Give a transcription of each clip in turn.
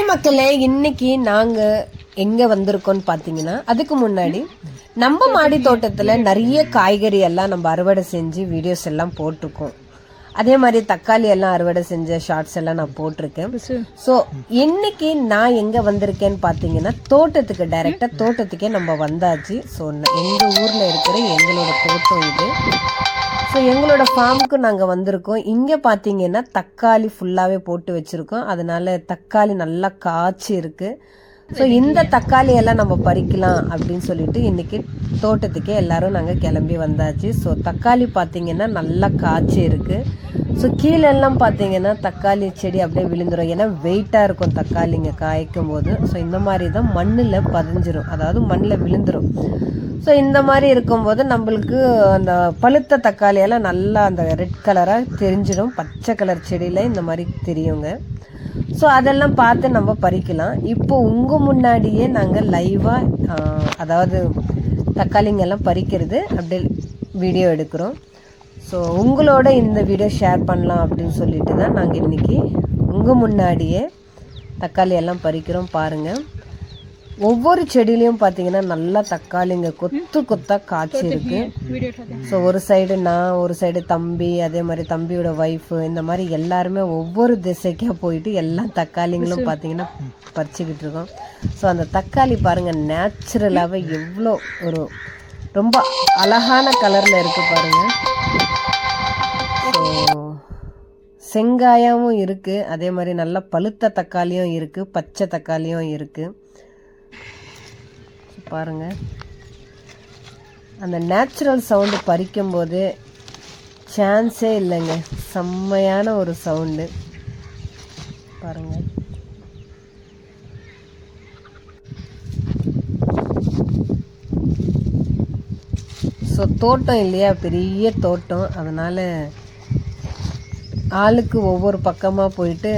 மக்களே, இன்னைக்கு நாங்க எங்க வந்திருக்கோம்னு பாத்தீங்கன்னா, அதுக்கு முன்னாடி நம்ம மாடி தோட்டத்துல நிறைய காய்கறி எல்லாம் நம்ம அறுவடை செஞ்சு வீடியோஸ் எல்லாம் போட்டிருக்கோம். அதே மாதிரி தக்காளி எல்லாம் அறுவடை செஞ்ச ஷார்ட்ஸ் எல்லாம் நான் போட்டிருக்கேன். ஸோ இன்னைக்கு நான் எங்க வந்திருக்கேன்னு பாத்தீங்கன்னா, தோட்டத்துக்கு டைரக்டா தோட்டத்துக்கே நம்ம வந்தாச்சு. ஸோ எங்க ஊர்ல இருக்கிற எங்களோட தோட்டம் இது. ஸோ எங்களோட ஃபார்முக்கு நாங்கள் வந்திருக்கோம். இங்கே பார்த்தீங்கன்னா தக்காளி ஃபுல்லாகவே போட்டு வச்சுருக்கோம். அதனால தக்காளி நல்லா காய்ச்சி இருக்கு. ஸோ இந்த தக்காளி எல்லாம் நம்ம பறிக்கலாம் அப்படின்னு சொல்லிட்டு இன்னைக்கு தோட்டத்துக்கே எல்லாரும் நாங்கள் கிளம்பி வந்தாச்சு. ஸோ தக்காளி பார்த்தீங்கன்னா நல்லா காய்ச்சி இருக்கு. ஸோ கீழெல்லாம் பார்த்தீங்கன்னா தக்காளி செடி அப்படியே விழுந்துடும். ஏன்னா வெயிட்டாக இருக்கும் தக்காளிங்க காய்க்கும் போது. ஸோ இந்த மாதிரி தான் மண்ணில் பதிஞ்சிரும், அதாவது மண்ணில் விழுந்துடும். ஸோ இந்த மாதிரி இருக்கும்போது நம்மளுக்கு அந்த பழுத்த தக்காளியெல்லாம் நல்லா அந்த ரெட் கலராக தெரிஞ்சிடும். பச்சை கலர் செடியில் இந்த மாதிரி தெரியுங்க. ஸோ அதெல்லாம் பார்த்து நம்ம பறிக்கலாம். இப்போ உங்கள் முன்னாடியே நாங்கள் லைவாக அதாவது தக்காளிங்கெல்லாம் பறிக்கிறது அப்படியே வீடியோ எடுக்கிறோம். ஸோ உங்களோட இந்த வீடியோ ஷேர் பண்ணலாம் அப்படின்னு சொல்லிட்டு தான் நாங்கள் இன்றைக்கி உங்கள் முன்னாடியே தக்காளி எல்லாம் பறிக்கிறோம். பாருங்கள், ஒவ்வொரு செடியிலையும் பார்த்தீங்கன்னா நல்லா தக்காளிங்க கொத்து கொத்தாக காய்ச்சி இருக்கு. ஸோ ஒரு சைடு நான், ஒரு சைடு தம்பி, அதே மாதிரி தம்பியோட ஒய்ஃபு, இந்த மாதிரி எல்லாருமே ஒவ்வொரு திசைக்காக போயிட்டு எல்லா தக்காளிங்களும் பார்த்தீங்கன்னா பறிச்சுக்கிட்டு இருக்கோம். ஸோ அந்த தக்காளி பாருங்கள், நேச்சுரலாகவே எவ்வளோ ஒரு ரொம்ப அழகான கலரில் இருக்குது பாருங்கள். ஸோ செங்காயாவும் இருக்குது, அதே மாதிரி நல்லா பழுத்த தக்காளியும் இருக்குது, பச்சை தக்காளியும் இருக்குது. பாருங்க, அந்த நேச்சுரல் சவுண்டு பறிக்கும் போது சான்ஸே இல்லைங்க, செம்மையான ஒரு சவுண்டு பாருங்க. ஸோ தோட்டம் இல்லையா, பெரிய தோட்டம், அதனால ஆளுக்கு ஒவ்வொரு பக்கமாக போயிட்டு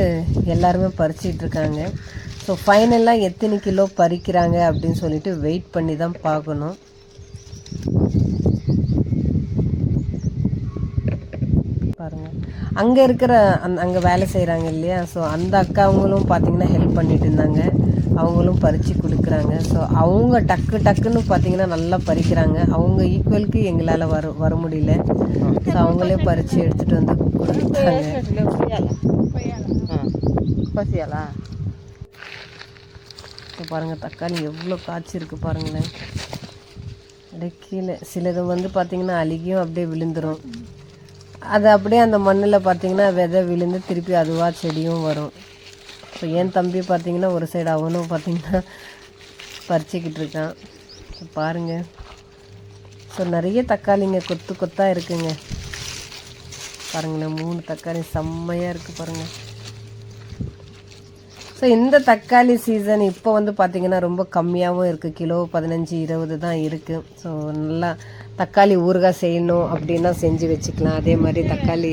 எல்லாருமே பறிச்சிட்டு இருக்காங்க. ஸோ ஃபைனலாக எத்தனை கிலோ பறிக்கிறாங்க அப்படின்னு சொல்லிட்டு வெயிட் பண்ணி தான் பார்க்கணும். பாருங்கள், அங்கே இருக்கிற அங்கே வேலை செய்கிறாங்க இல்லையா, ஸோ அந்த அக்காவங்களும் பார்த்தீங்கன்னா ஹெல்ப் பண்ணிட்டு இருந்தாங்க. அவங்களும் பறித்து கொடுக்குறாங்க. ஸோ அவங்க டக்குன்னு பார்த்தீங்கன்னா நல்லா பறிக்கிறாங்க. அவங்க ஈக்குவலுக்கு எங்களால் வர முடியல. ஸோ அவங்களே பறித்து எடுத்துகிட்டு வந்து கொடுத்தாங்க. இப்போ பாருங்கள், தக்காளி எவ்வளோ காய்ச்சி இருக்கு பாருங்களேன். அப்படியே கீழே சிலது வந்து பார்த்திங்கன்னா அழுகியும் அப்படியே விழுந்துடும். அது அப்படியே அந்த மண்ணில் பார்த்திங்கன்னா விதை விழுந்து திருப்பி அதுவாக செடியும் வரும். ஸோ என் தம்பி பார்த்திங்கன்னா ஒரு சைடு அவனும் பார்த்திங்கன்னா பறிச்சிக்கிட்டு இருக்கான். ஸோ பாருங்கள், ஸோ நிறைய தக்காளிங்க கொத்து கொத்தாக இருக்குங்க. பாருங்களேன், 3 தக்காளி செம்மையாக இருக்குது பாருங்கள். ஸோ இந்த தக்காளி சீசன் இப்போ வந்து பார்த்திங்கன்னா ரொம்ப கம்மியாகவும் இருக்குது. கிலோ 15-20 தான் இருக்குது. ஸோ நல்லா தக்காளி ஊறுகாய் செய்யணும் அப்படின்னா செஞ்சு வச்சுக்கலாம். அதே மாதிரி தக்காளி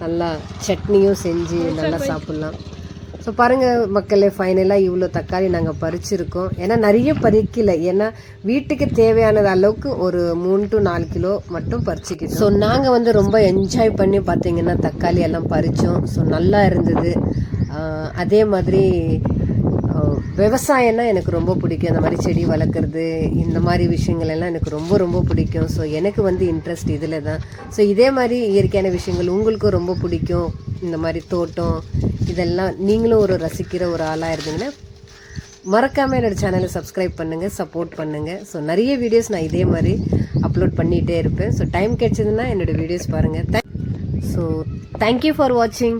நல்லா சட்னியும் செஞ்சு நல்லா சாப்பிட்லாம். ஸோ பாருங்கள் மக்களே, ஃபைனலாக இவ்வளோ தக்காளி நாங்கள் பறிச்சிருக்கோம். ஏன்னா நிறைய பறிக்கலை, ஏன்னா வீட்டுக்கு தேவையானது அளவுக்கு ஒரு 3 to 4 கிலோ மட்டும் பறிச்சிக்கிட்டோம். ஸோ நாங்கள் வந்து ரொம்ப என்ஜாய் பண்ணி பார்த்தீங்கன்னா தக்காளி எல்லாம் பறித்தோம். ஸோ நல்லா இருந்தது. அதே மாதிரி விவசாயம்னா எனக்கு ரொம்ப பிடிக்கும். இந்த மாதிரி செடி வளர்க்குறது, இந்த மாதிரி விஷயங்கள் எல்லாம் எனக்கு ரொம்ப ரொம்ப பிடிக்கும். ஸோ எனக்கு வந்து இன்ட்ரெஸ்ட் இதில் தான். ஸோ இதே மாதிரி இயற்கையான விஷயங்கள் உங்களுக்கும் ரொம்ப பிடிக்கும். இந்த மாதிரி தோட்டம் இதெல்லாம் நீங்களும் ஒரு ரசிக்கிற ஒரு ஆளாக இருந்தீங்கன்னா மறக்காமல் என்னோடய சேனலை சப்ஸ்கிரைப் பண்ணுங்கள், சப்போர்ட் பண்ணுங்கள். ஸோ நிறைய வீடியோஸ் நான் இதே மாதிரி அப்லோட் பண்ணிகிட்டே இருப்பேன். ஸோ டைம் கிடைச்சதுன்னா என்னோடய வீடியோஸ் பாருங்கள். ஸோ தேங்க்யூ ஃபார் வாட்சிங்.